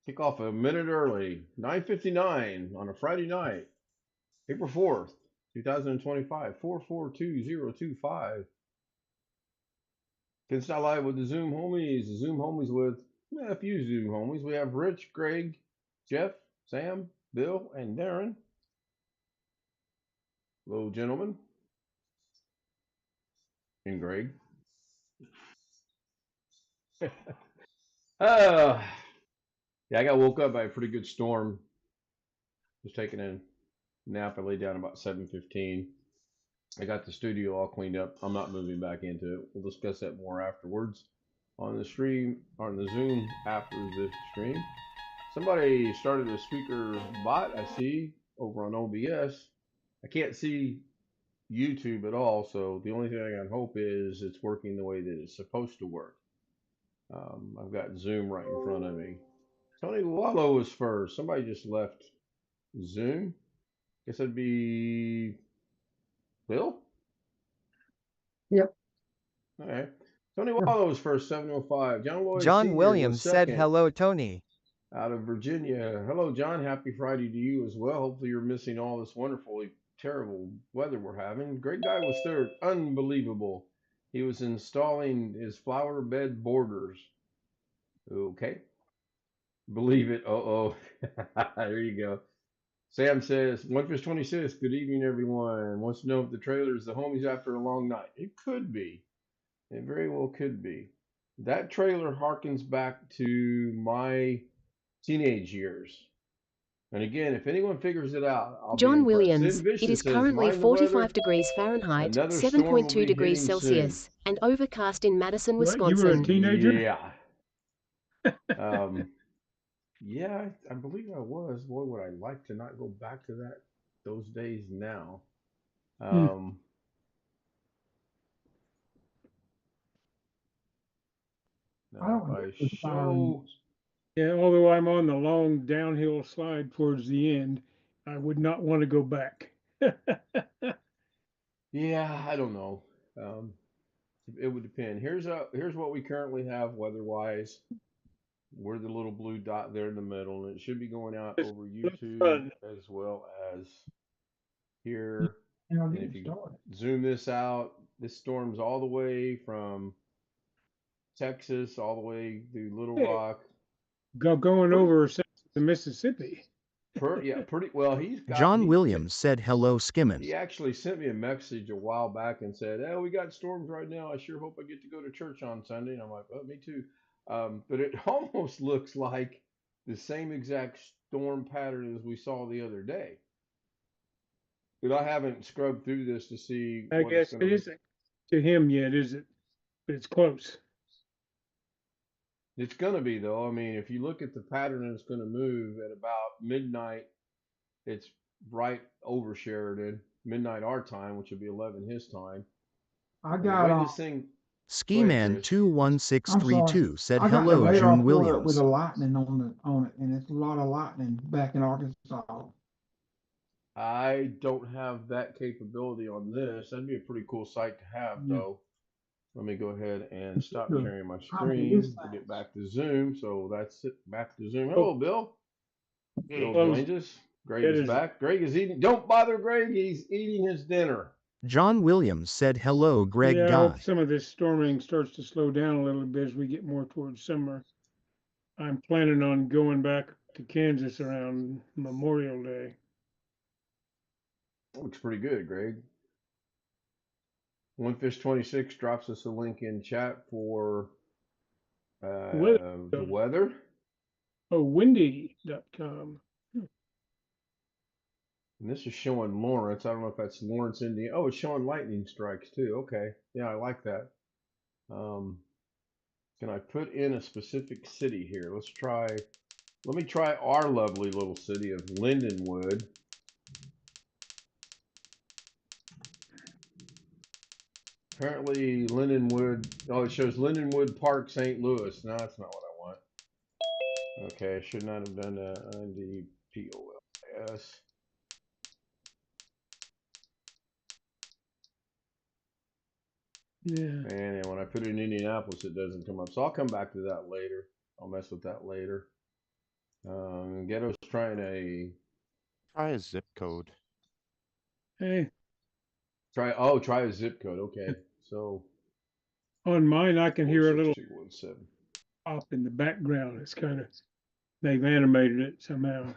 Kick off a minute early, 9:59 on a Friday night, April 4th, 2025, 442-025. Can start live with the Zoom homies. The Zoom homies with a few Zoom homies. We have Rich, Greg, Jeff, Sam, Bill, and Darren. Hello, gentlemen. And Greg. uh, yeah, I got woke up by a pretty good storm. Was taking a nap. I laid down about 7:15. I got the studio all cleaned up. I'm not moving back into it. We'll discuss that more afterwards on the stream, on the Zoom after the stream. Somebody started a speaker bot, I see, over on OBS. I can't see YouTube at all, so the only thing I can hope is it's working the way that it's supposed to work. I've got Zoom right in front of me. Tony Wallow was first. Somebody just left Zoom. Guess that'd be Bill? Yep. All right. Tony Wallow was first, 705. John Lloyd John Sr. was Williams said second hello, Tony. out of Virginia. Hello, John. Happy Friday to you as well. Hopefully, you're missing all this wonderfully terrible weather we're having. Great guy was third. Unbelievable. He was installing his flower bed borders. Okay. Believe it. Uh oh. There you go. Sam says, One Fish 26. Good evening, everyone. Wants to know if the trailer is the homies after a long night. It could be. It very well could be. That trailer harkens back to my teenage years. And again, if anyone figures it out, I'll be John impressed. Williams, Sid it Vicious is says, currently mind the weather. 45 degrees Fahrenheit, Another storm will 7.2 be degrees hitting soon. Celsius, and overcast in Madison, What? You were a Wisconsin. teenager? Yeah. Yeah, I believe I was. Boy, would I like to not go back to those days now. Hmm. Now, I if don't I remember the fire show, ants. Yeah, although I'm on the long downhill slide towards the end, I would not want to go back. yeah, I don't know. Um, it would depend. Here's what we currently have weather-wise. We're the little blue dot there in the middle, and it should be going out It's over looks YouTube fun. as well as here. And I'm And if getting you started. zoom this out, this storm's all the way from Texas all the way through Little Hey, Rock. going Pretty, over the Mississippi. yeah, pretty well. John Williams said hello, Skimmins. He actually sent me a message a while back and said, "Oh, we got storms right now. I sure hope I get to go to church on Sunday." And I'm like, "Oh, me too." But it almost looks like the same exact storm pattern as we saw the other day. But I haven't scrubbed through this to see I what it's guess going it to. isn't to him yet, is it? But it's close. It's going to be though. I mean, if you look at the pattern, it's going to move at about midnight. It's right over Sheridan, midnight our time, which would be 11 his time. I And the got way this thing, go ahead, Skiman Chris. 21632 said I got the hello, radar John pulled up with Williams. the lightning on it, and it's a lot of lightning back in Arkansas. I don't have that capability on this. That'd be a pretty cool sight to have, Yeah. though. Let me go ahead and stop Sure. sharing my Probably is screen. We'll get fast. back to Zoom. So that's it. Back to Zoom. Oh, Hello, Bill. Bill close. joins us. Greg That is is, back. Greg is eating. Don't bother Greg. He's eating his dinner. John Williams said hello, Greg yeah, I hope Guy. some of this storming starts to slow down a little bit as we get more towards summer. I'm planning on going back to Kansas around Memorial Day. Looks pretty good, Greg. One Fish 26 drops us a link in chat for Weather, the weather. oh, windy.com. And this is showing Lawrence. I don't know if that's Lawrence, Indiana. Oh, it's showing lightning strikes too. Okay. Yeah, I like that. Can I put in a specific city here? Let me try our lovely little city of Lindenwood. Apparently, Lindenwood, oh, it shows Lindenwood Park, St. Louis. No, that's not what I want. Okay, I should not have done that. INDPOLS. Yeah. And when I put it in Indianapolis, it doesn't come up. So I'll come back to that later. I'll mess with that later. Ghetto's trying a Try a zip code. Hey, try a zip code. Okay, so on mine, I can hear a little 46217. pop in the background. It's kind of, they've animated it somehow.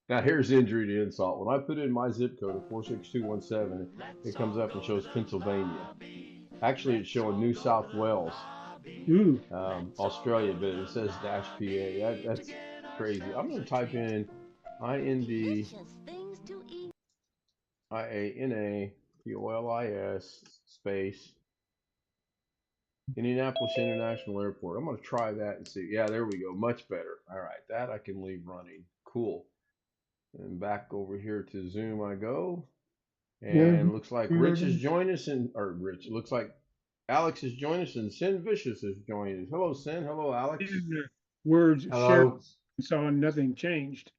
Now here's injury to insult. When I put in my zip code of 46217, it comes up and shows Pennsylvania. Actually, it's showing New South Wales, Ooh, Australia, but it says -PA. That's crazy. I'm going to type in IND IANAPOLIS space Indianapolis International Airport. I'm going to try that and see. Yeah, there we go. Much better. All right, that I can leave running. Cool. And back over here to Zoom I go. And looks like Rich has joined us, looks like Alex has joined us, and Sin Vicious has joined us. Hello, Sin. Hello, Alex. words shared Hello. saw nothing changed.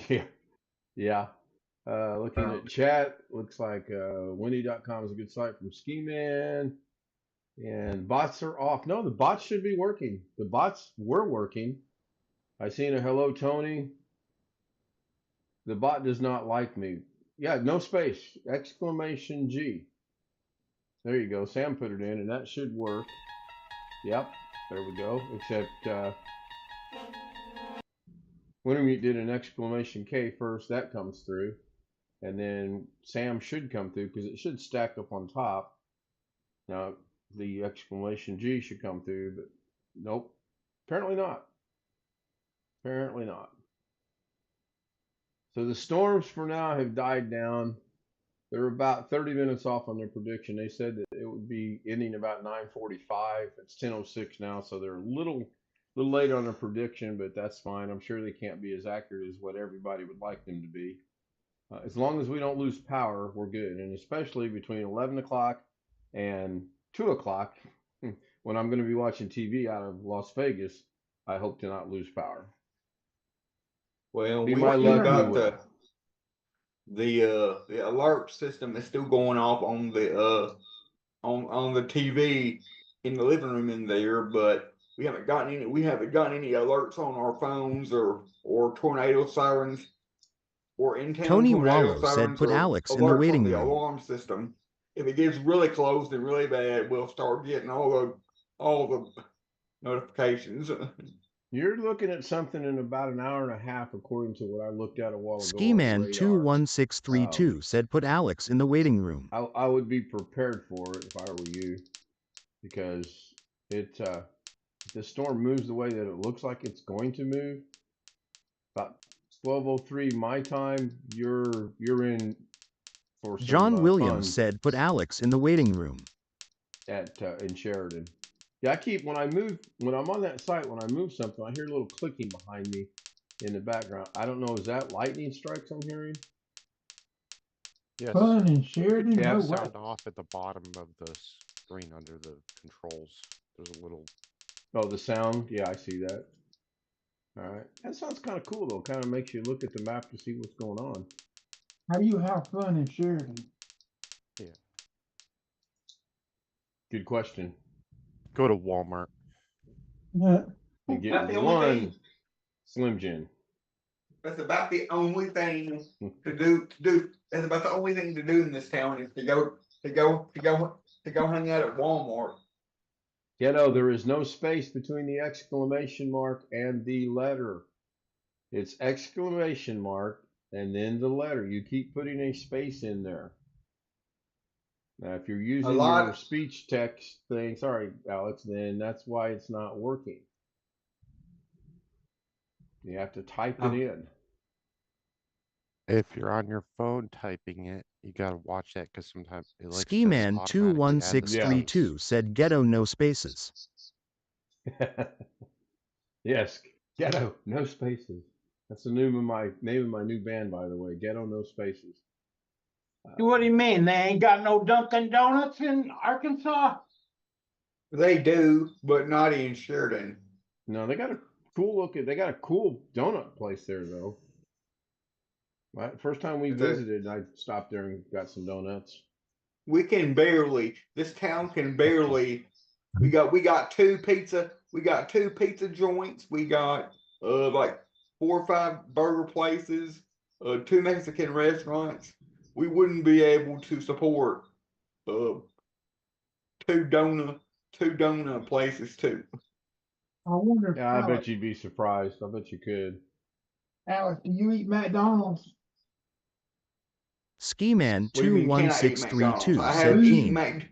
Yeah. Yeah. Looking at chat, looks like Wendy.com is a good site from Ski Man. And bots are off. No, the bots should be working. The bots were working. I seen a hello, Tony. The bot does not like me. Yeah, no space. Exclamation G. There you go. Sam put it in, and that should work. Yep. There we go. Except Wintermute did an exclamation K first. That comes through. And then Sam should come through because it should stack up on top. Now, the exclamation G should come through, but nope. Apparently not. Apparently not. So the storms for now have died down. They're about 30 minutes off on their prediction. They said that it would be ending about 9:45. It's 10:06 now, so they're a little late on their prediction, but that's fine. I'm sure they can't be as accurate as what everybody would like them to be. As long as we don't lose power, we're good. And especially between 11 o'clock and 2 o'clock, when I'm going to be watching TV out of Las Vegas, I hope to not lose power. Well, Be we my still luck, we got will. the alert system is still going off on the on the TV in the living room in there, but we haven't gotten any alerts on our phones or tornado sirens or in-town Tony tornado Wallow said sirens put or Alex in the alerts on waiting the room. alarm system. If it gets really close and really bad, we'll start getting all the notifications. You're looking at something in about an hour and a half, according to what I looked at a while ago on the Skiman radar. 21632 said put Alex in the waiting room. I would be prepared for it if I were you, because if the storm moves the way that it looks like it's going to move, about 12:03 my time, you're in for some John Williams fun said put Alex in the waiting room. at in Sheridan. Yeah, when I'm on that site, when I move something, I hear a little clicking behind me in the background. I don't know, is that lightning strikes I'm hearing? Yes. Fun and Sheridan. Yeah, No Sound way. off at the bottom of the screen under the controls. There's a little. Oh, the sound? Yeah, I see that. All right. That sounds kind of cool, though. Kind of makes you look at the map to see what's going on. How do you have fun in Sheridan? Yeah. Good question. Go to Walmart. Yeah. And That's the get only one thing. Slim Jim. That's about the only thing to do. That's about the only thing to do in this town is to go hang out at Walmart. Yeah, no, there is no space between the exclamation mark and the letter. It's exclamation mark and then the letter. You keep putting a space in there. Now, if you're using your speech text thing, sorry, Alex, then that's why it's not working. You have to type it in. If you're on your phone typing it, you gotta watch that because sometimes it likes to Skiman automatically add the 21632 said ghetto no spaces. Yes, Ghetto, no spaces. That's the name of my new band, by the way. Ghetto, no spaces. What do you mean? They ain't got no Dunkin' Donuts in Arkansas? They do, but not in Sheridan. No, they got a cool donut place there, though. Right? First time we visited, I stopped there and got some donuts. This town can barely. We got two pizza joints. We got like 4 or 5 burger places, 2 Mexican restaurants, we wouldn't be able to support uh, two donut places too. I wonder if Yeah, I Alex, bet you'd be surprised. I bet you could. Alex, do you eat McDonald's? Ski Man What do you mean? Can I eat McDonald's? 21632 I said have eaten Keen.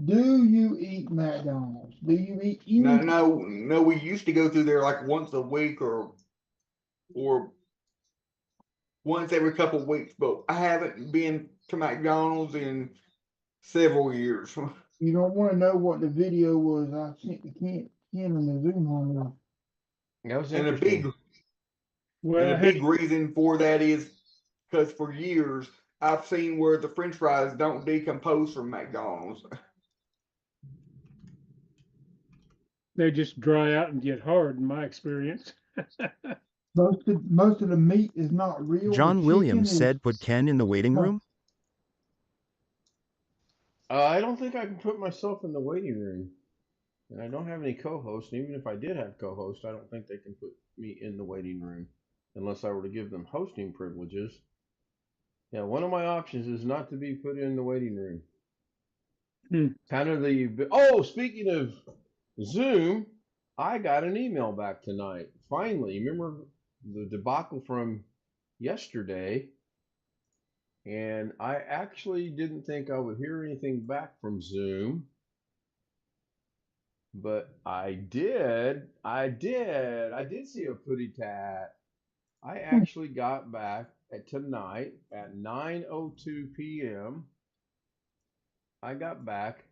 Do you eat McDonald's? Do you eat No, any? no. We used to go through there like once a week or once every couple of weeks, but I haven't been to McDonald's in several years. You don't want to know what the video was I sent to Ken and the Zoom on. That was And a interesting. big Well, and I a had big reason for that is because for years I've seen where the French fries don't decompose from McDonald's. they just dry out and get hard in my experience. Most of the meat is not real. John The Williams chicken is. said put Ken in the waiting room. I don't think I can put myself in the waiting room. And I don't have any co-hosts. And even if I did have co-hosts, I don't think they can put me in the waiting room unless I were to give them hosting privileges. Yeah, one of my options is not to be put in the waiting room. Kind of the speaking of Zoom, I got an email back tonight. Finally, remember the debacle from yesterday? And I actually didn't think I would hear anything back from Zoom. But I did. I did see a putty tat. I actually got back tonight at 9:02 p.m. I got back.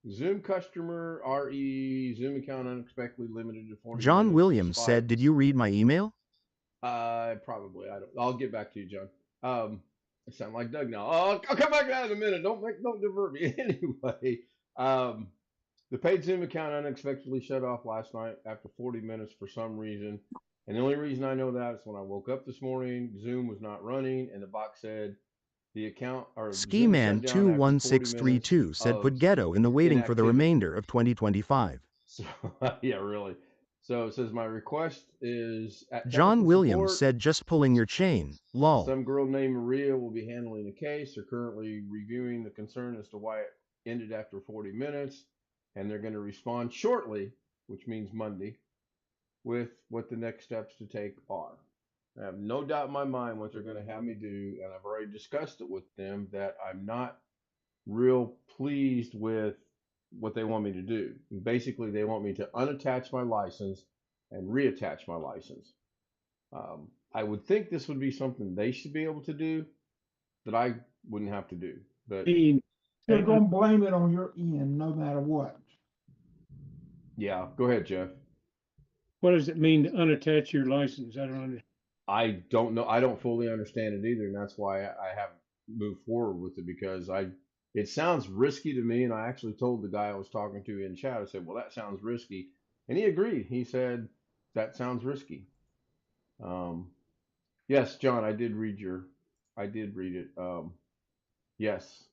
Zoom customer RE Zoom account unexpectedly limited to 40 John minutes. Williams said, did you read my email? Probably. I'll get back to you, John. I sound like Doug now. I'll come back to that in a minute. Don't divert me. Anyway, the paid Zoom account unexpectedly shut off last night after 40 minutes for some reason. And the only reason I know that is when I woke up this morning, Zoom was not running, and the box said the account or Ski Zoom Man shut down after 40 minutes 21632 said put of Ghetto in the waiting for the inactivity. remainder of 2025. So, yeah, really. So it says my request is at John technical Williams support. said just pulling your chain. Lol. Some girl named Maria will be handling the case. They're currently reviewing the concern as to why it ended after 40 minutes, and they're going to respond shortly, which means Monday, with what the next steps to take are. I have no doubt in my mind what they're going to have me do, and I've already discussed it with them that I'm not real pleased with what they want me to do. Basically, they want me to unattach my license and reattach my license. I would think this would be something they should be able to do that I wouldn't have to do. But They're gonna blame it on your end, no matter what. yeah, go ahead, Jeff. What does it mean to unattach your license? I don't understand. I don't know. I don't fully understand it either, and that's why I haven't moved forward with it because it sounds risky to me. And I actually told the guy I was talking to in chat, I said, "Well, that sounds risky," and he agreed. He said that sounds risky. Yes, John, I did read it. Yes,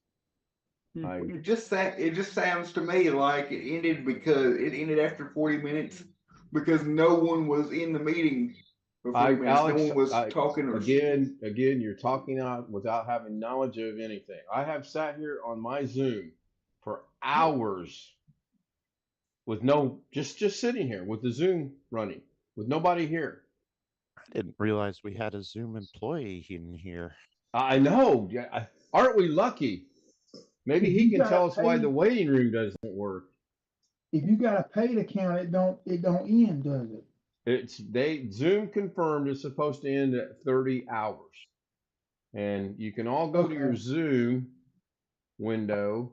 It just sounds to me like it ended after 40 minutes because no one was in the meeting for 40 minutes. Alex, No one was talking or again, you're talking out without having knowledge of anything. I have sat here on my Zoom for hours with just sitting here with the Zoom running with nobody here. I didn't realize we had a Zoom employee in here. I know. Yeah, aren't we lucky? Maybe he can tell us why the waiting room doesn't work. If you got a paid account, it don't end, does it? Zoom confirmed it's supposed to end at 30 hours. And you can all go to your Zoom window,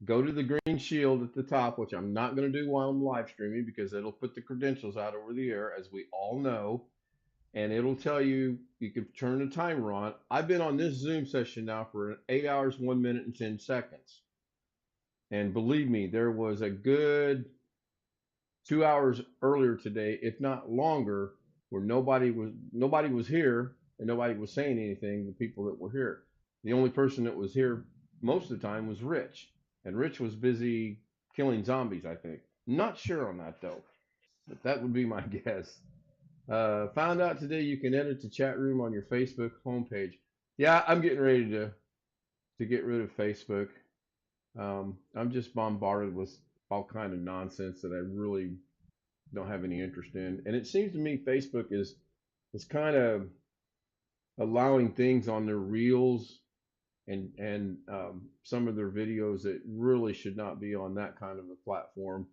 go to the green shield at the top, which I'm not going to do while I'm live streaming because it'll put the credentials out over the air, as we all know. And it'll tell you can turn the timer on. I've been on this Zoom session now for 8 hours, 1 minute, and 10 seconds. And believe me, there was a good 2 hours earlier today, if not longer, where nobody was here and nobody was saying anything. The people that were here, the only person that was here most of the time was Rich, and Rich was busy killing zombies. I think. Not sure on that though, but that would be my guess. Found out today you can edit the chat room on your Facebook homepage. Yeah, I'm getting ready to get rid of Facebook. I'm just bombarded with all kind of nonsense that I really don't have any interest in. And it seems to me Facebook is kind of allowing things on their reels and some of their videos that really should not be on that kind of a platform.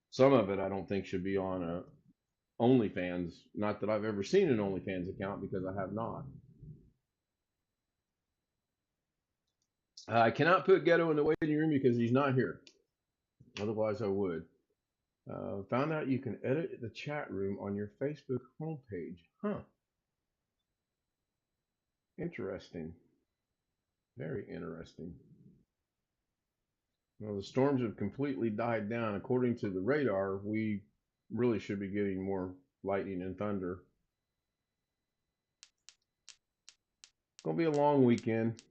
Some of it I don't think should be on a OnlyFans. Not that I've ever seen an OnlyFans account, because I have not. I cannot put Ghetto in the waiting room because he's not here. Otherwise, I would. Found out you can edit the chat room on your Facebook homepage. Huh. Interesting. Very interesting. Well, the storms have completely died down. According to the radar, we really should be getting more lightning and thunder. It's going to be a long weekend.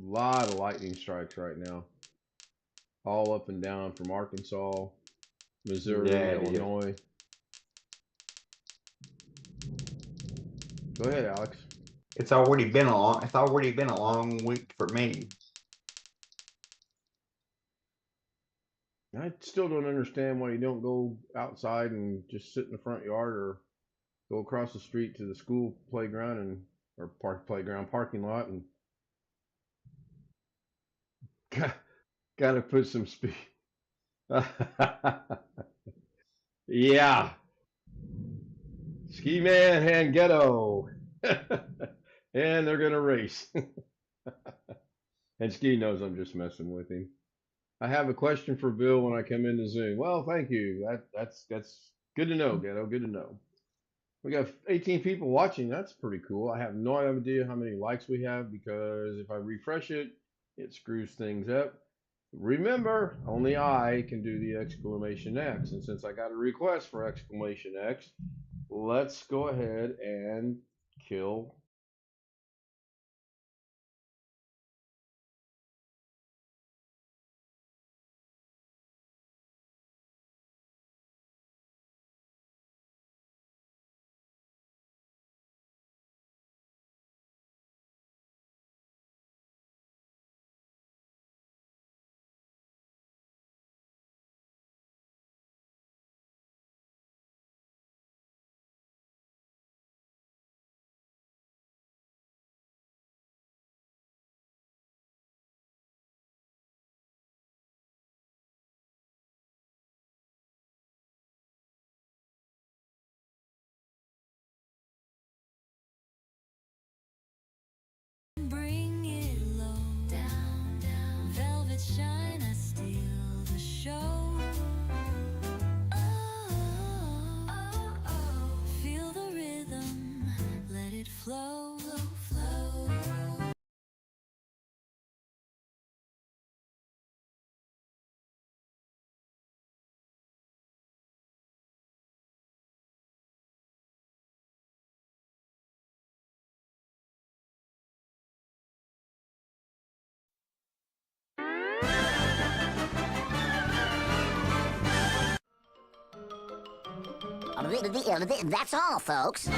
A lot of lightning strikes right now. All up and down from Arkansas, Missouri, Illinois. Go ahead, Alex. It's already been a long week for me. I still don't understand why you don't go outside and just sit in the front yard, or go across the street to the school playground or parking lot, and got to put some speed. Yeah. Ski Man and Ghetto. And they're going to race. And Ski knows I'm just messing with him. I have a question for Bill when I come into Zoom. Well, thank you. That's good to know, Ghetto. Good to know. We got 18 people watching. That's pretty cool. I have no idea how many likes we have, because if I refresh it, it screws things up. Remember, only I can do the exclamation X. And since I got a request for exclamation X, let's go ahead and kill. Bring it low, down, down. Velvet shine, I steal the show. Oh, oh, oh. Feel the rhythm, let it flow, flow, flow. That's all, folks. All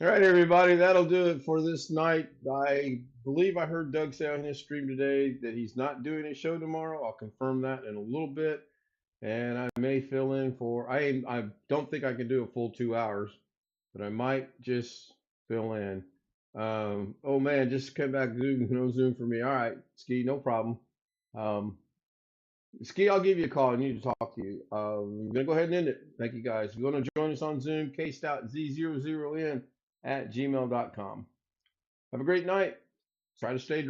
right, everybody, that'll do it for this night. I believe I heard Doug say on his stream today that he's not doing a show tomorrow. I'll confirm that in a little bit, and I may fill in for. I don't think I can do a full 2 hours, but I might just fill in. Oh man, just come back Zoom, no Zoom for me. All right, Ski, no problem. Ski, I'll give you a call. I need to talk to you. I'm gonna go ahead and end it. Thank you guys. If you want to join us on Zoom, kstout000n@gmail.com. Have a great night. Try to stay